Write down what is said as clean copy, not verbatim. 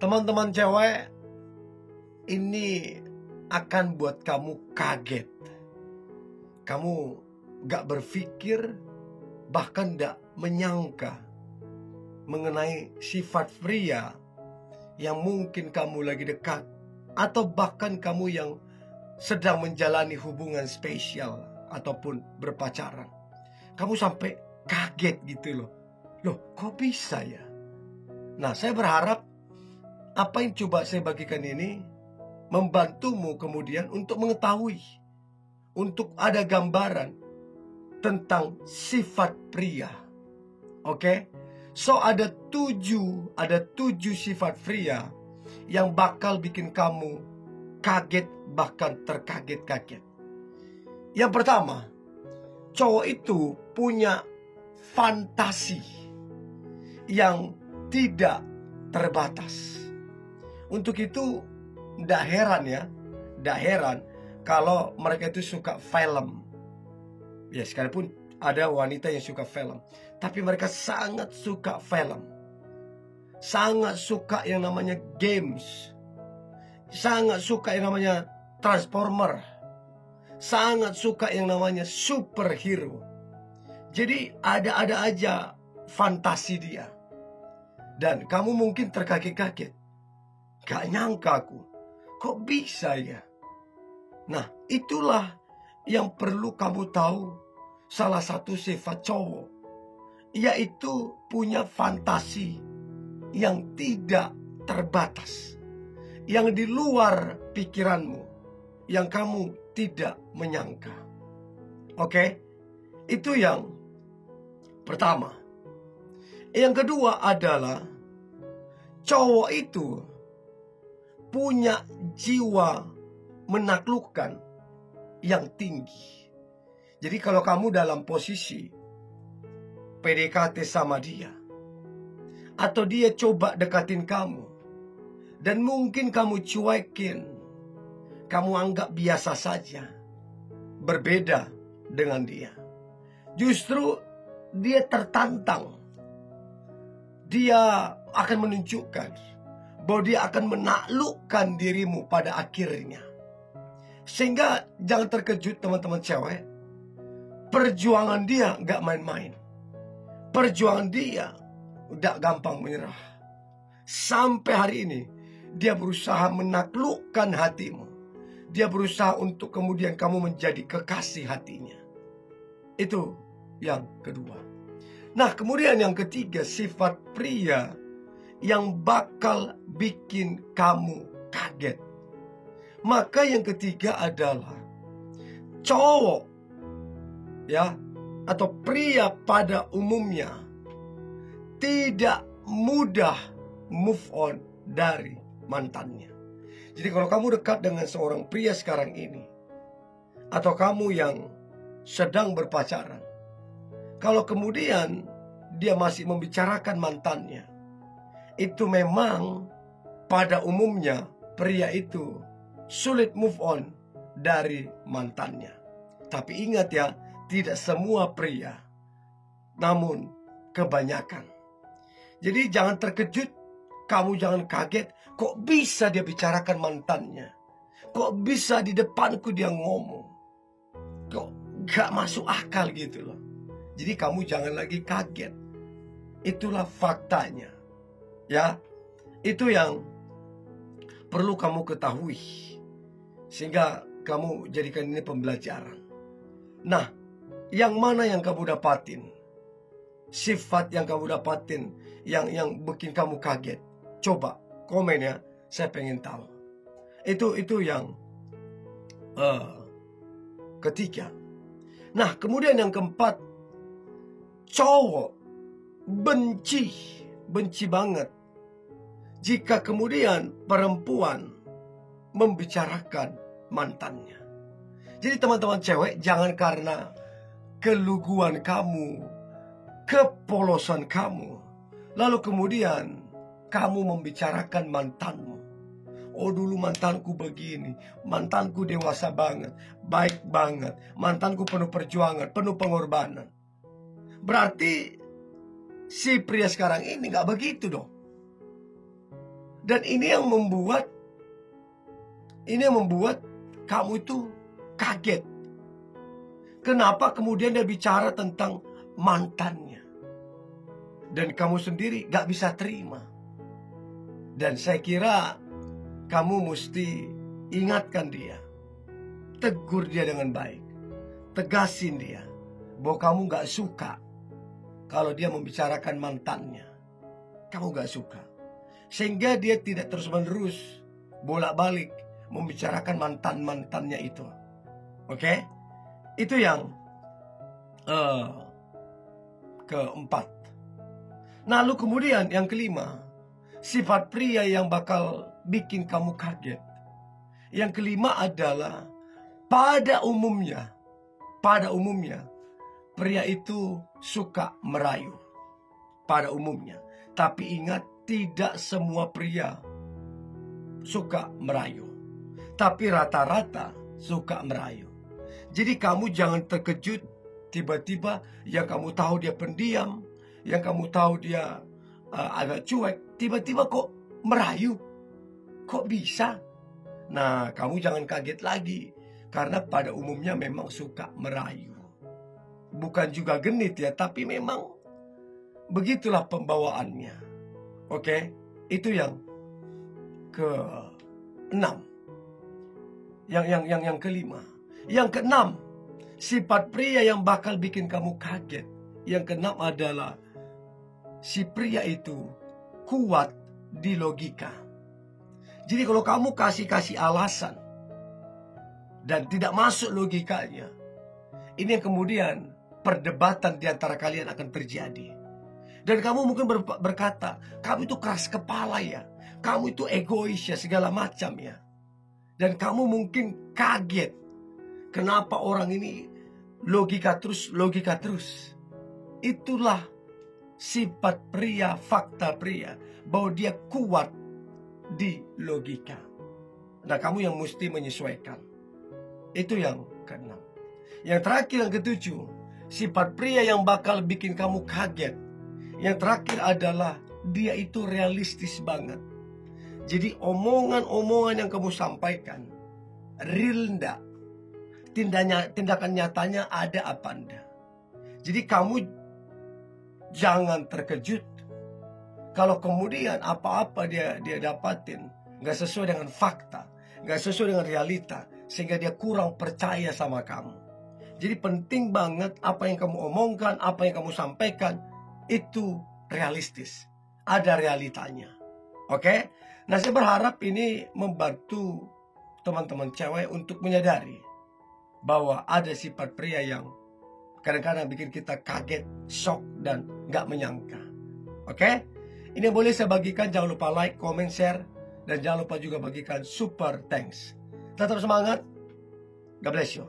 Teman-teman cewek, ini akan buat kamu kaget. Kamu gak berpikir, bahkan gak menyangka mengenai sifat pria yang mungkin kamu lagi dekat, atau bahkan kamu yang sedang menjalani hubungan spesial ataupun berpacaran. Kamu sampai kaget gitu loh. Loh, kok bisa ya? Nah, saya berharap apa yang coba saya bagikan ini membantumu kemudian untuk mengetahui, untuk ada gambaran tentang sifat pria. Oke? So ada tujuh sifat pria yang bakal bikin kamu kaget, bahkan terkaget-kaget. Yang pertama, cowok itu punya fantasi yang tidak terbatas. Untuk itu, tidak heran kalau mereka itu suka film. Ya, sekalipun ada wanita yang suka film, tapi mereka sangat suka film. Sangat suka yang namanya games. Sangat suka yang namanya Transformer. Sangat suka yang namanya superhero. Jadi ada aja fantasi dia. Dan kamu mungkin terkaget-kaget. Gak nyangka aku, kok bisa ya? Nah, itulah yang perlu kamu tahu. Salah satu sifat cowok, yaitu punya fantasi yang tidak terbatas, yang di luar pikiranmu, yang kamu tidak menyangka. Oke? Itu yang pertama. Yang kedua adalah cowok itu punya jiwa menaklukkan yang tinggi. Jadi kalau kamu dalam posisi PDKT sama dia, atau dia coba dekatin kamu, dan mungkin kamu cuekin, kamu anggap biasa saja, berbeda dengan dia. Justru dia tertantang. Dia akan menunjukkan bahwa dia akan menaklukkan dirimu pada akhirnya. Sehingga jangan terkejut teman-teman cewek. Perjuangan dia gak main-main. Perjuangan dia udah gampang menyerah. Sampai hari ini dia berusaha menaklukkan hatimu. Dia berusaha untuk kemudian kamu menjadi kekasih hatinya. Itu yang kedua. Nah, kemudian yang ketiga, sifat pria yang bakal bikin kamu kaget. Maka yang ketiga adalah cowok, ya, atau pria pada umumnya tidak mudah move on dari mantannya. Jadi kalau kamu dekat dengan seorang pria sekarang ini, atau kamu yang sedang berpacaran, kalau kemudian dia masih membicarakan mantannya, itu memang pada umumnya pria itu sulit move on dari mantannya. Tapi ingat ya, tidak semua pria, namun kebanyakan. Jadi jangan terkejut, kamu jangan kaget, kok bisa dia bicarakan mantannya? Kok bisa di depanku dia ngomong? Kok gak masuk akal gitu loh. Jadi kamu jangan lagi kaget. Itulah faktanya. Ya, itu yang perlu kamu ketahui, sehingga kamu jadikan ini pembelajaran. Nah, yang mana yang kamu dapatin? Sifat yang kamu dapatin yang bikin kamu kaget? Coba komen ya, saya pengen tahu. Itu yang ketiga. Nah, kemudian yang keempat, cowok benci banget jika kemudian perempuan membicarakan mantannya. Jadi teman-teman cewek, jangan karena keluguan kamu, kepolosan kamu, lalu kemudian kamu membicarakan mantanmu. Oh, dulu mantanku begini, mantanku dewasa banget, baik banget, mantanku penuh perjuangan, penuh pengorbanan. Berarti si pria sekarang ini gak begitu dong. Dan ini yang membuat kamu itu kaget. Kenapa kemudian dia bicara tentang mantannya? Dan kamu sendiri gak bisa terima. Dan saya kira kamu mesti ingatkan dia. Tegur dia dengan baik. Tegasin dia bahwa kamu gak suka kalau dia membicarakan mantannya. Kamu gak suka. Sehingga dia tidak terus-menerus bolak-balik membicarakan mantan-mantannya itu. Oke? Itu yang keempat. Lalu kemudian yang kelima, sifat pria yang bakal bikin kamu kaget. Yang kelima adalah pada umumnya pria itu suka merayu. Pada umumnya. Tapi ingat, tidak semua pria suka merayu. Tapi rata-rata suka merayu. Jadi kamu jangan terkejut tiba-tiba yang kamu tahu dia pendiam, yang kamu tahu dia agak cuek, tiba-tiba kok merayu. Kok bisa? Nah, kamu jangan kaget lagi. Karena pada umumnya memang suka merayu. Bukan juga genit ya, tapi memang begitulah pembawaannya. Oke? Itu yang ke-6. Yang kelima. Yang keenam, sifat pria yang bakal bikin kamu kaget. Yang keenam adalah si pria itu kuat di logika. Jadi kalau kamu kasih alasan dan tidak masuk logikanya, ini yang kemudian perdebatan di antara kalian akan terjadi. Dan kamu mungkin berkata, kamu itu keras kepala ya, kamu itu egois ya, segala macam ya. Dan kamu mungkin kaget, kenapa orang ini logika terus. Itulah sifat pria, fakta pria, bahwa dia kuat di logika. Nah, kamu yang mesti menyesuaikan. Itu yang keenam. Yang terakhir, yang ketujuh, sifat pria yang bakal bikin kamu kaget. Yang terakhir adalah dia itu realistis banget. Jadi omongan-omongan yang kamu sampaikan real enggak? Tindakan nyatanya ada apa enggak? Jadi kamu jangan terkejut kalau kemudian apa-apa dia dapatin nggak sesuai dengan fakta, nggak sesuai dengan realita, sehingga dia kurang percaya sama kamu. Jadi penting banget apa yang kamu omongkan, apa yang kamu sampaikan itu realistis, ada realitanya. Oke? Nah, saya berharap ini membantu teman-teman cewek untuk menyadari bahwa ada sifat pria yang kadang-kadang bikin kita kaget, shock, dan gak menyangka. Oke? Ini yang boleh saya bagikan. Jangan lupa like, comment, share, dan jangan lupa juga bagikan super thanks. Tetap semangat. God bless you.